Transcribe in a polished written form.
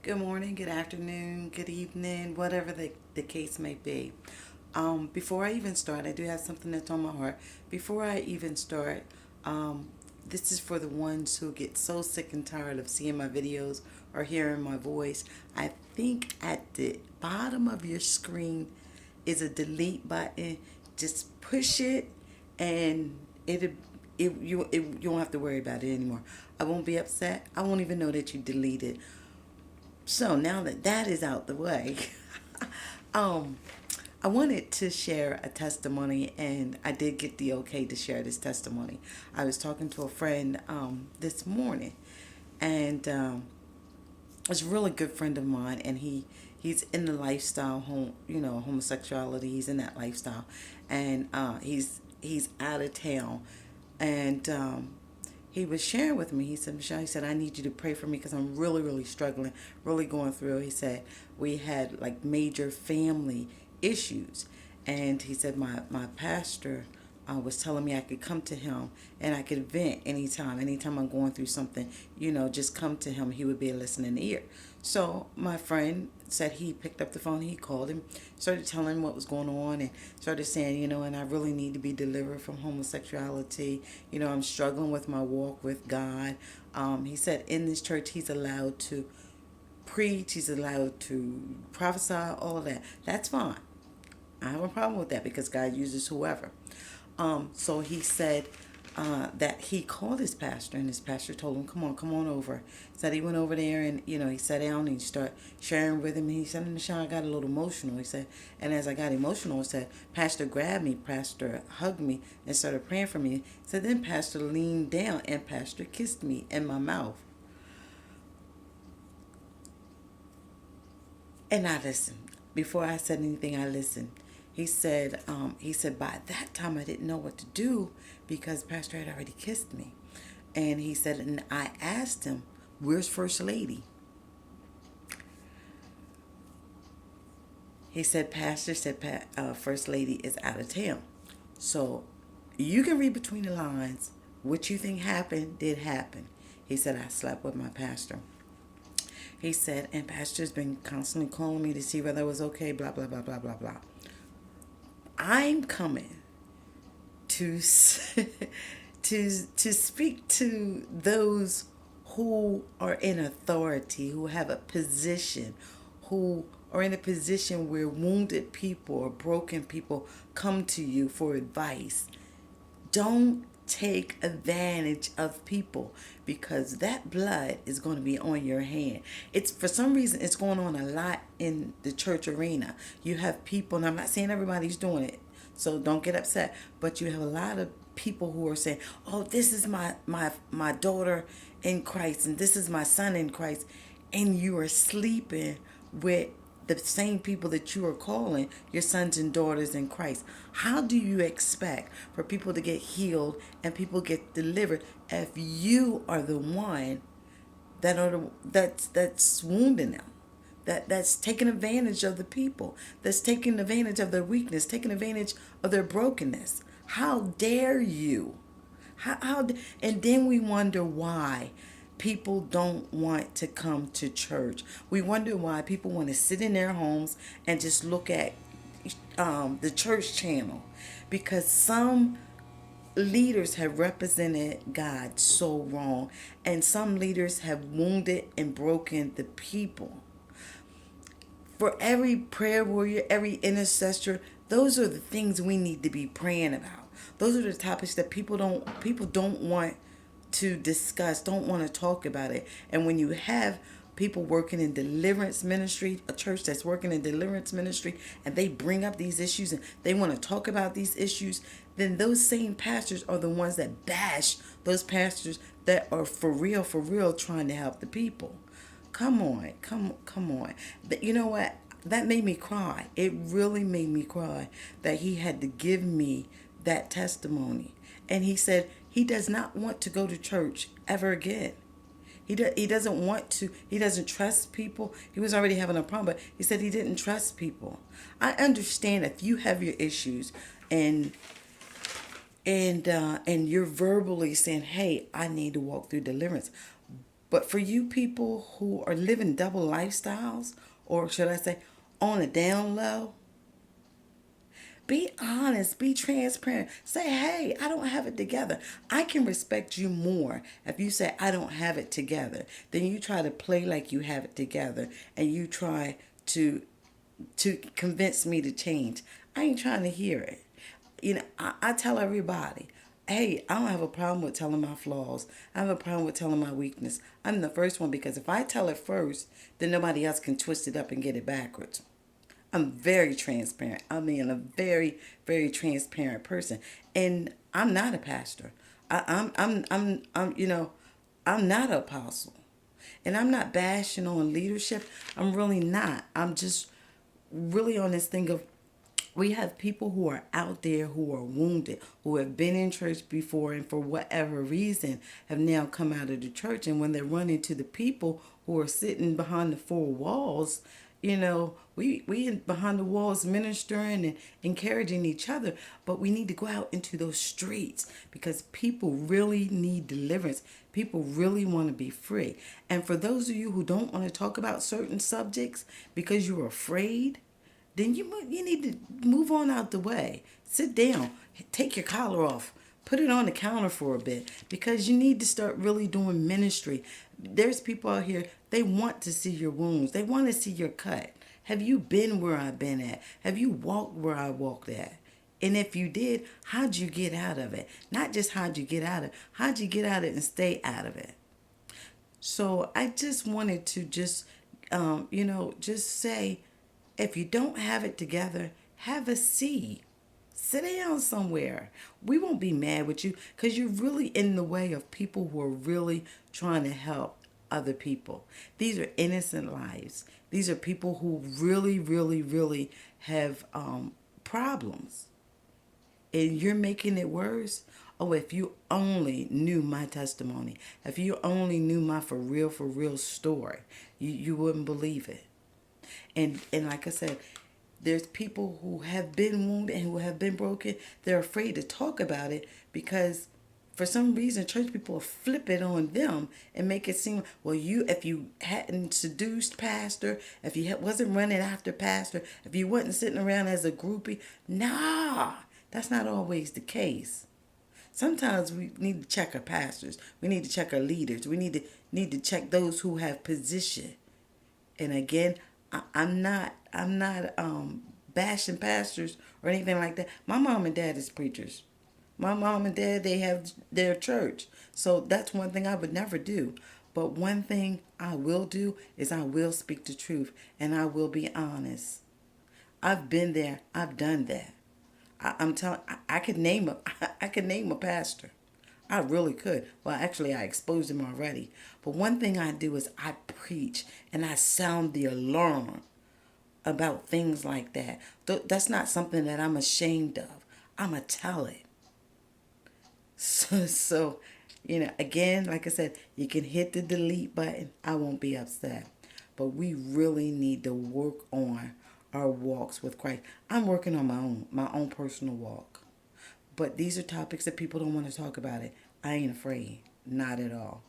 Good morning, good afternoon, good evening, whatever the case may be. Before I even start, I do have something that's on my heart. Before I even start, um, this is for the ones who get so sick and tired of seeing my videos or hearing my voice. I think at the bottom of your screen is a delete button. Just push it, and you won't have to worry about it anymore. I won't be upset. I won't even know that you deleted. So now that that is out the way, um, I wanted to share a testimony, and I did get the okay to share this testimony. I was talking to a friend this morning, and it's a really good friend of mine, and he's in the lifestyle homosexuality. He's in that lifestyle, and he's out of town, and he was sharing with me. He said, Michelle, he said, I need you to pray for me because I'm really, really struggling, really going through. He said, we had like major family issues. And he said, my pastor was telling me I could come to him and I could vent anytime. Anytime I'm going through something, just come to him. He would be a listening ear. So my friend said he picked up the phone, he called him, started telling him what was going on, and started saying, and I really need to be delivered from homosexuality. I'm struggling with my walk with God. He said in this church he's allowed to preach, he's allowed to prophesy, all of that. That's fine. I have a problem with that because God uses whoever. So he said that he called his pastor, and his pastor told him, come on over. Said he went over there, and he sat down and he started sharing with him. And he said, in the shower, I got a little emotional. He said, and as I got emotional, he said, Pastor grabbed me, Pastor hugged me, and started praying for me. He said, then Pastor leaned down and Pastor kissed me in my mouth. And I listened. Before I said anything, I listened. He said, by that time I didn't know what to do because Pastor had already kissed me. And he said, and I asked him, where's First Lady? He said, Pastor said, First Lady is out of town. So you can read between the lines. What you think happened did happen. He said, I slept with my pastor. He said, and Pastor's been constantly calling me to see whether I was okay, blah, blah, blah, blah, blah, blah. I'm coming to to speak to those who are in authority, who have a position, who are in a position where wounded people or broken people come to you for advice. Don't take advantage of people because that blood is going to be on your hand. It's for some reason it's going on a lot in the church arena. You have people, and I'm not saying everybody's doing it, so don't get upset, but you have a lot of people who are saying, "Oh, this is my daughter in Christ and this is my son in Christ," and you are sleeping with the same people that you are calling your sons and daughters in Christ. How do you expect for people to get healed and people get delivered if you are the one that's wounding them? That's taking advantage of the people, that's taking advantage of their weakness, taking advantage of their brokenness. How dare you? And then we wonder why people don't want to come to church. We wonder why people want to sit in their homes and just look at the church channel, because some leaders have represented God so wrong, and some leaders have wounded and broken the people. For every prayer warrior, every intercessor, those are the things we need to be praying about. Those are the topics that people don't want to discuss, don't want to talk about it. And when you have people working in deliverance ministry, a church that's working in deliverance ministry, and they bring up these issues and they want to talk about these issues, then those same pastors are the ones that bash those pastors that are for real trying to help the people. Come on, come on. You know what? That made me cry. It really made me cry that he had to give me that testimony. And he said he does not want to go to church ever again. He doesn't want to. He doesn't trust people. He was already having a problem, but he said he didn't trust people. I understand if you have your issues and and you're verbally saying, "Hey, I need to walk through deliverance." But for you people who are living double lifestyles, or should I say, on a down low, be honest, be transparent. Say, hey, I don't have it together. I can respect you more if you say, I don't have it together, than you try to play like you have it together and you try to convince me to change. I ain't trying to hear it. I tell everybody, hey, I don't have a problem with telling my flaws. I have a problem with telling my weakness. I'm the first one because if I tell it first, then nobody else can twist it up and get it backwards. I'm very transparent. I mean, a very, very transparent person. And I'm not a pastor. I'm not an apostle. And I'm not bashing on leadership. I'm really not. I'm just really on this thing of we have people who are out there who are wounded, who have been in church before and for whatever reason have now come out of the church. And when they run into the people who are sitting behind the four walls, we behind the walls ministering and encouraging each other, but we need to go out into those streets because people really need deliverance. People really want to be free. And for those of you who don't want to talk about certain subjects because you're afraid, then you need to move on out the way. Sit down, take your collar off, put it on the counter for a bit because you need to start really doing ministry. There's people out here, they want to see your wounds. They want to see your cut. Have you been where I've been at? Have you walked where I walked at? And if you did, how'd you get out of it? Not just how'd you get out of it, how'd you get out of it and stay out of it? So I just wanted to just say, if you don't have it together, have a seat. Sit down somewhere. We won't be mad with you because you're really in the way of people who are really trying to help other people. These are innocent lives. These are people who really, really, really have problems. And you're making it worse. Oh, if you only knew my testimony, if you only knew my for real story, you wouldn't believe it. And like I said, there's people who have been wounded and who have been broken. They're afraid to talk about it because for some reason church people flip it on them and make it seem, well, you if you hadn't seduced pastor, if you wasn't running after pastor, if you wasn't sitting around as a groupie. Nah, that's not always the case. Sometimes we need to check our pastors, we need to check our leaders, we need to check those who have position. And again, I'm not bashing pastors or anything like that. My mom and dad is preachers. My mom and dad, they have their church. So that's one thing I would never do. But one thing I will do is I will speak the truth and I will be honest. I've been there. I've done that. I'm telling. I could name a. I could name a pastor. I really could. Well, actually, I exposed him already. But one thing I do is I preach and I sound the alarm about things like that. That's not something that I'm ashamed of. I'ma tell it. So, again, like I said, you can hit the delete button. I won't be upset. But we really need to work on our walks with Christ. I'm working on my own personal walk. But these are topics that people don't want to talk about it. I ain't afraid. Not at all.